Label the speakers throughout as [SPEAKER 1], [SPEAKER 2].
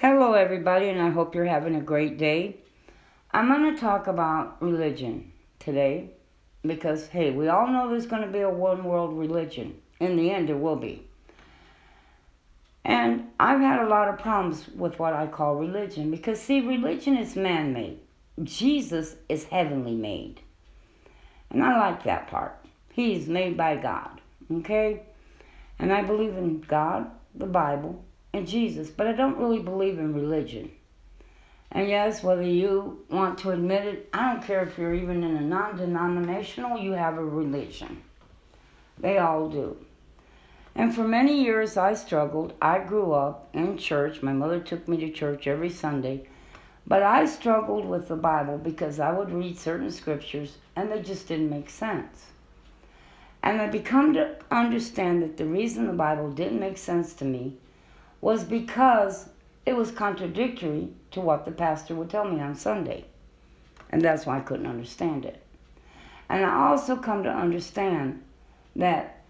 [SPEAKER 1] Hello, everybody, and I hope you're having a great day. I'm going to talk about religion today because, hey, we all know there's going to be a one world religion. In the end, there will be. And I've had a lot of problems with what I call religion because, see, religion is man made, Jesus is heavenly made. And I like that part. He's made by God, okay? And I believe in God, the Bible, and Jesus, but I don't really believe in religion. And yes, whether you want to admit it, I don't care if you're even in a non-denominational, you have a religion. They all do. And for many years I struggled. I grew up in church. My mother took me to church every Sunday. But I struggled with the Bible because I would read certain scriptures and they just didn't make sense. And I become to understand that the reason the Bible didn't make sense to me was because it was contradictory to what the pastor would tell me on Sunday. And that's why I couldn't understand it. And I also come to understand that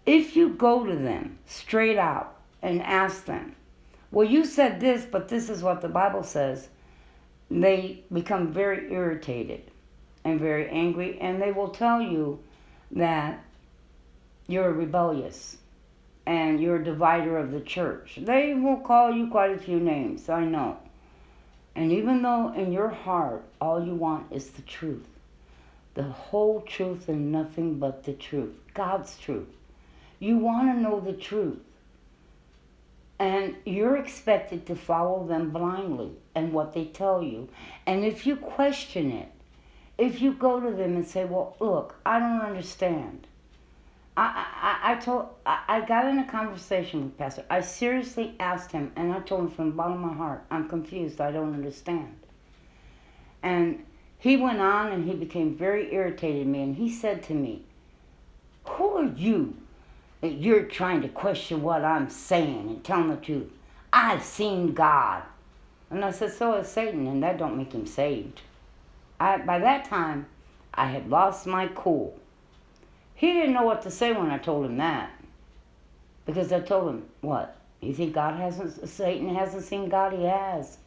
[SPEAKER 1] if you go to them straight out and ask them, well, you said this, but this is what the Bible says, they become very irritated and very angry, and they will tell you that you're rebellious and you're a divider of the church. They will call you quite a few names, I know. And even though in your heart all you want is the truth, the whole truth and nothing but the truth, God's truth. You want to know the truth. And you're expected to follow them blindly and what they tell you. And if you question it, if you go to them and say, well, look, I don't understand. I got in a conversation with Pastor. I seriously asked him, and I told him from the bottom of my heart, I'm confused, I don't understand. And he went on and he became very irritated at me, and he said to me, who are you that you're trying to question what I'm saying and telling the truth? I've seen God. And I said, so has Satan, and that don't make him saved. By that time, I had lost my cool. He didn't know what to say when I told him that. Because I told him, what? You think Satan hasn't seen God? He has.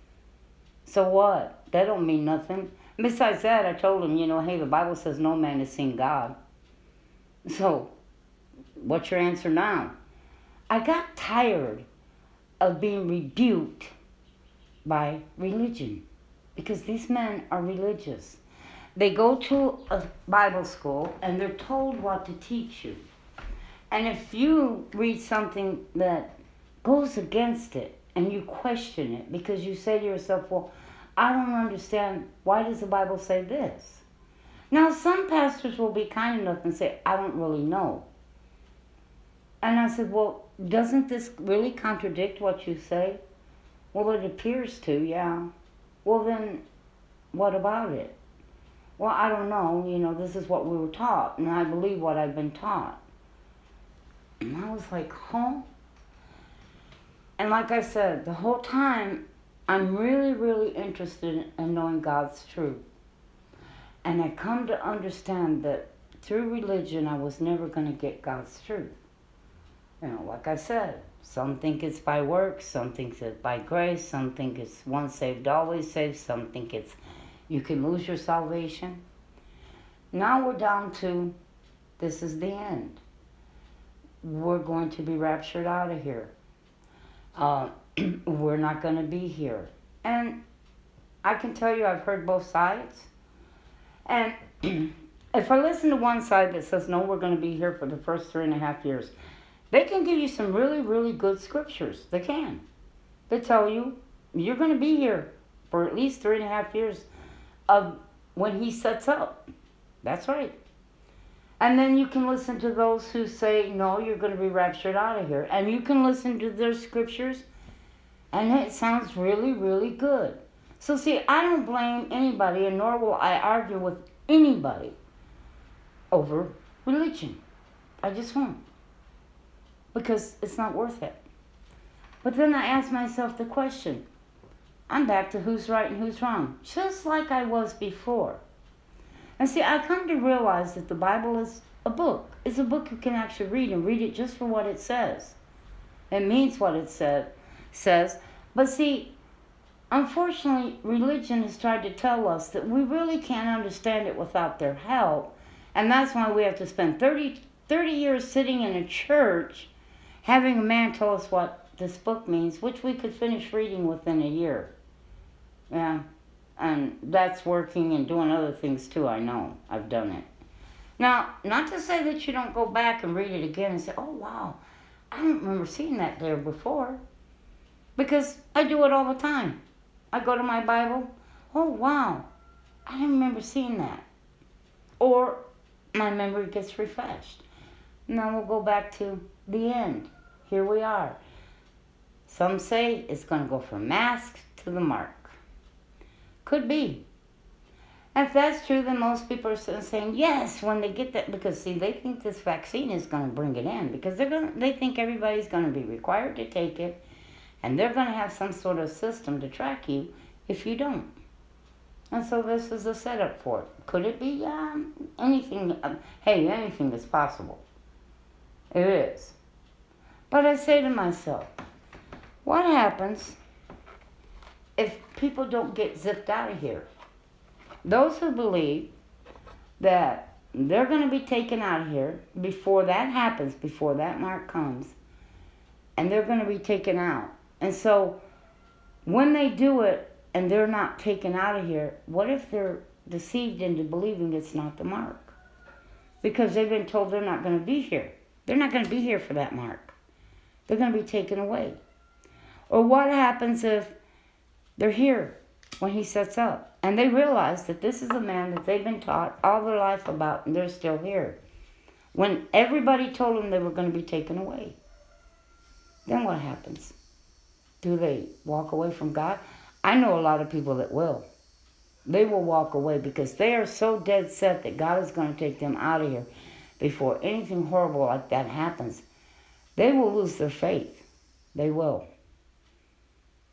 [SPEAKER 1] So what? That don't mean nothing. Besides that, I told him, hey, the Bible says no man has seen God. So, what's your answer now? I got tired of being rebuked by religion. Because these men are religious. They go to a Bible school and they're told what to teach you. And if you read something that goes against it and you question it because you say to yourself, well, I don't understand, why does the Bible say this? Now, some pastors will be kind enough and say, I don't really know. And I said, well, doesn't this really contradict what you say? Well, it appears to, yeah. Well, then, what about it? Well, I don't know. This is what we were taught, and I believe what I've been taught. And I was like, huh? And like I said, the whole time, I'm really, really interested in knowing God's truth. And I come to understand that through religion, I was never going to get God's truth. Like I said, some think it's by works, some think it's by grace, some think it's once saved, always saved, some think it's you can lose your salvation. Now we're down to this is the end. We're going to be raptured out of here. We're not going to be here. And I can tell you I've heard both sides. And if I listen to one side that says, no, we're going to be here for the first 3.5 years, they can give you some really, really good scriptures. They can. They tell you, you're going to be here for at least 3.5 years of when he sets up. That's right. And then you can listen to those who say, no, you're going to be raptured out of here. And you can listen to their scriptures, and it sounds really, really good. So see, I don't blame anybody, and nor will I argue with anybody over religion. I just won't. Because it's not worth it. But then I ask myself the question, I'm back to who's right and who's wrong, just like I was before. And see, I come to realize that the Bible is a book. It's a book you can actually read and read it just for what it says. It means what it says, But see, unfortunately, religion has tried to tell us that we really can't understand it without their help. And that's why we have to spend 30 years sitting in a church having a man tell us what this book means, which we could finish reading within a year. Yeah. And that's working and doing other things too, I know. I've done it. Now, not to say that you don't go back and read it again and say, oh, wow, I don't remember seeing that there before. Because I do it all the time. I go to my Bible, oh, wow, I didn't remember seeing that. Or my memory gets refreshed. Now we'll go back to the end. Here we are. Some say it's going to go from mask to the mark. Could be. If that's true, then most people are saying yes when they get that, because see, they think this vaccine is going to bring it in, because they think everybody's going to be required to take it, and they're going to have some sort of system to track you if you don't. And so this is a setup for it. Could it be? Yeah, anything. Hey, anything is possible. It is. But I say to myself, what happens if people don't get zipped out of here? Those who believe that they're going to be taken out of here before that happens, before that mark comes, and they're going to be taken out. And so when they do it and they're not taken out of here, what if they're deceived into believing it's not the mark? Because they've been told they're not going to be here. They're not going to be here for that mark. They're going to be taken away. Or what happens if they're here when he sets up and they realize that this is a man that they've been taught all their life about, and they're still here when everybody told them they were going to be taken away? Then what happens? Do they walk away from God? I know a lot of people that will. They will walk away because they are so dead set that God is going to take them out of here before anything horrible like that happens. They will lose their faith. They will.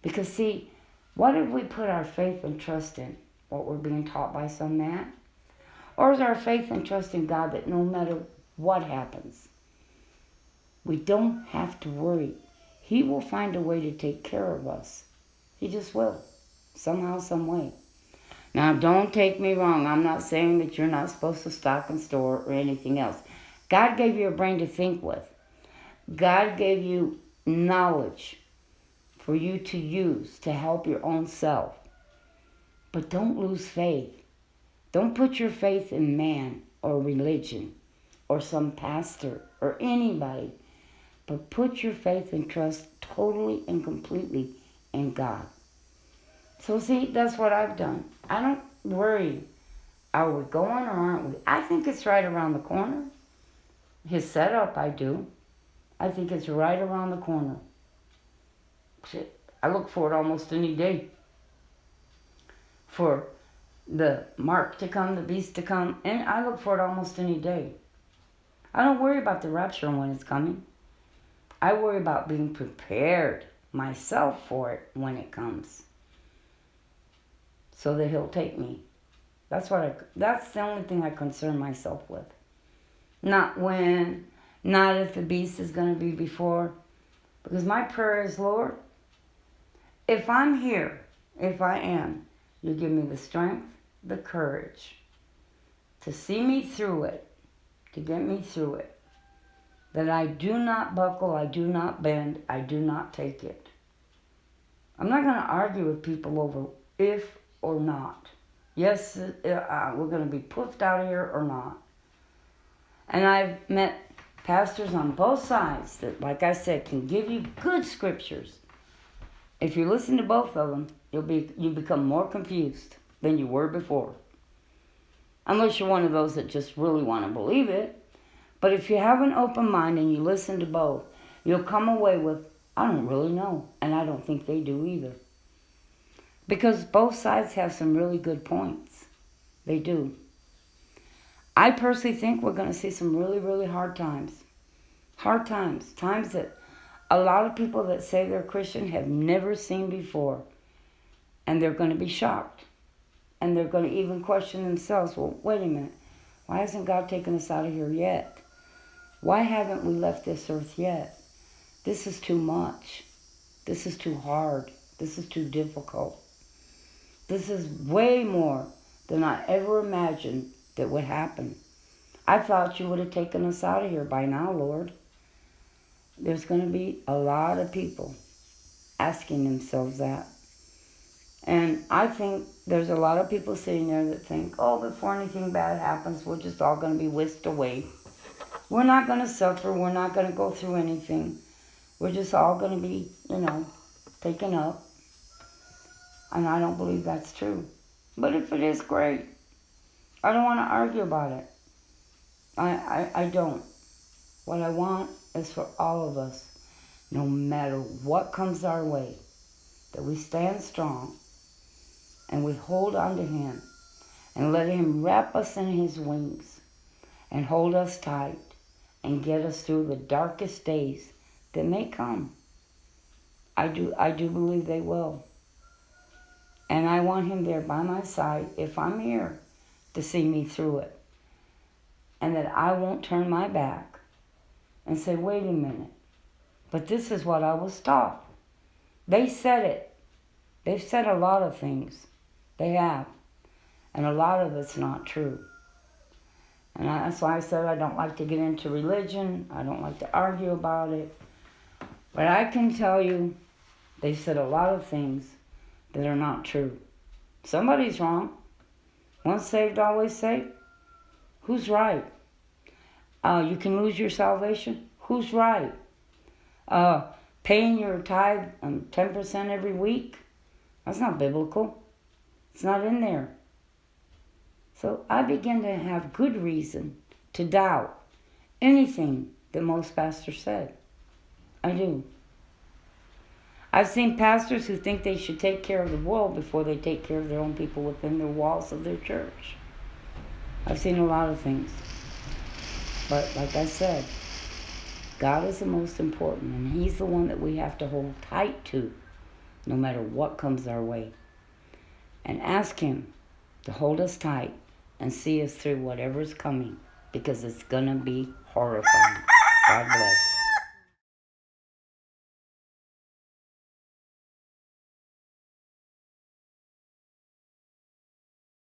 [SPEAKER 1] Because see, what if we put our faith and trust in what we're being taught by some man? Or is our faith and trust in God that no matter what happens, we don't have to worry? He will find a way to take care of us. He just will. Somehow, some way. Now, don't take me wrong. I'm not saying that you're not supposed to stock and store or anything else. God gave you a brain to think with. God gave you knowledge for you to use to help your own self. But don't lose faith. Don't put your faith in man or religion or some pastor or anybody. But put your faith and trust totally and completely in God. So see, that's what I've done. I don't worry, are we going or aren't we? I think it's right around the corner. His setup, I do. I think it's right around the corner. I look for it almost any day. For the mark to come, the beast to come, and I look for it almost any day. I don't worry about the rapture and when it's coming. I worry about being prepared myself for it when it comes, so that he'll take me. That's the only thing I concern myself with. Not when, not if the beast is going to be before. Because my prayer is, Lord, if I'm here, if I am, you give me the strength, the courage to see me through it, to get me through it. That I do not buckle, I do not bend, I do not take it. I'm not going to argue with people over if or not. Yes, we're going to be poofed out of here or not. And I've met pastors on both sides that, like I said, can give you good scriptures. If you listen to both of them, you become more confused than you were before. Unless you're one of those that just really want to believe it. But if you have an open mind and you listen to both, you'll come away with, I don't really know. And I don't think they do either. Because both sides have some really good points. They do. I personally think we're going to see some really, really hard times. Hard times. Times that a lot of people that say they're Christian have never seen before. And they're going to be shocked. And they're going to even question themselves, well, wait a minute. Why hasn't God taken us out of here yet? Why haven't we left this earth yet? This is too much. This is too hard. This is too difficult. This is way more than I ever imagined that would happen. I thought you would have taken us out of here by now, Lord. There's going to be a lot of people asking themselves that. And I think there's a lot of people sitting there that think, oh, before anything bad happens, we're just all going to be whisked away. We're not going to suffer. We're not going to go through anything. We're just all going to be, taken up. And I don't believe that's true. But if it is, great. I don't want to argue about it. I don't. What I want is for all of us, no matter what comes our way, that we stand strong and we hold on to Him and let Him wrap us in His wings and hold us tight and get us through the darkest days that may come. I do believe they will. And I want Him there by my side, if I'm here, to see me through it. And that I won't turn my back and say, wait a minute, but this is what I was taught. They said it. They've said a lot of things. They have. And a lot of it's not true. And that's why I said I don't like to get into religion. I don't like to argue about it. But I can tell you, they've said a lot of things that are not true. Somebody's wrong. Once saved, always saved. Who's right? You can lose your salvation. Who's right? Paying your tithe 10% every week. That's not biblical. It's not in there. So I begin to have good reason to doubt anything that most pastors said. I do. I've seen pastors who think they should take care of the world before they take care of their own people within the walls of their church. I've seen a lot of things. But like I said, God is the most important, and He's the one that we have to hold tight to no matter what comes our way. And ask Him to hold us tight and see us through whatever's coming, because it's going to be horrifying. God bless.